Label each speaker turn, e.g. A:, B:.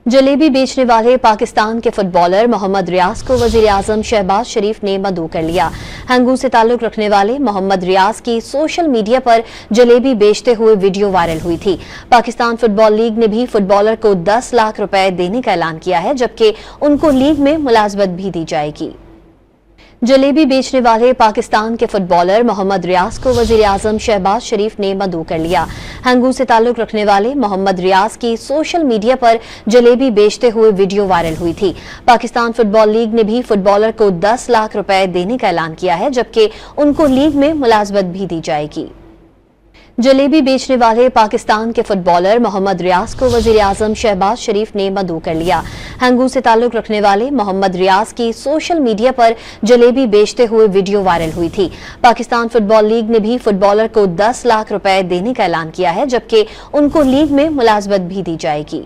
A: जलेबी बेचने वाले पाकिस्तान के फुटबॉलर मोहम्मद रियाज को वजीर-ए-आजम शहबाज शरीफ ने मदऊ कर लिया। हंगू से ताल्लुक रखने वाले मोहम्मद रियाज की सोशल मीडिया पर जलेबी बेचते हुए वीडियो वायरल हुई थी। पाकिस्तान फुटबॉल लीग ने भी फुटबॉलर को 10 लाख रुपए देने का ऐलान किया है, जबकि उनको लीग में मुलाजमत भी दी जाएगी। जलेबी बेचने वाले पाकिस्तान के फुटबॉलर मोहम्मद रियाज को वजीर-ए-आजम शहबाज शरीफ ने मदऊ कर लिया। हंगू से ताल्लुक रखने वाले मोहम्मद रियाज की सोशल मीडिया पर जलेबी बेचते हुए वीडियो वायरल हुई थी। पाकिस्तान फुटबॉल लीग ने भी फुटबॉलर को 10 लाख रुपए देने का ऐलान किया है, जबकि उनको लीग में मुलाजमत भी दी जाएगी। जलेबी बेचने वाले पाकिस्तान के फुटबॉलर मोहम्मद रियाज को वजीर-ए-आजम शहबाज शरीफ ने मदऊ कर लिया। हंगू से ताल्लुक रखने वाले मोहम्मद रियाज की सोशल मीडिया पर जलेबी बेचते हुए वीडियो वायरल हुई थी। पाकिस्तान फुटबॉल लीग ने भी फुटबॉलर को 10 लाख रुपए देने का ऐलान किया है, जबकि उनको लीग में मुलाजमत भी दी जाएगी।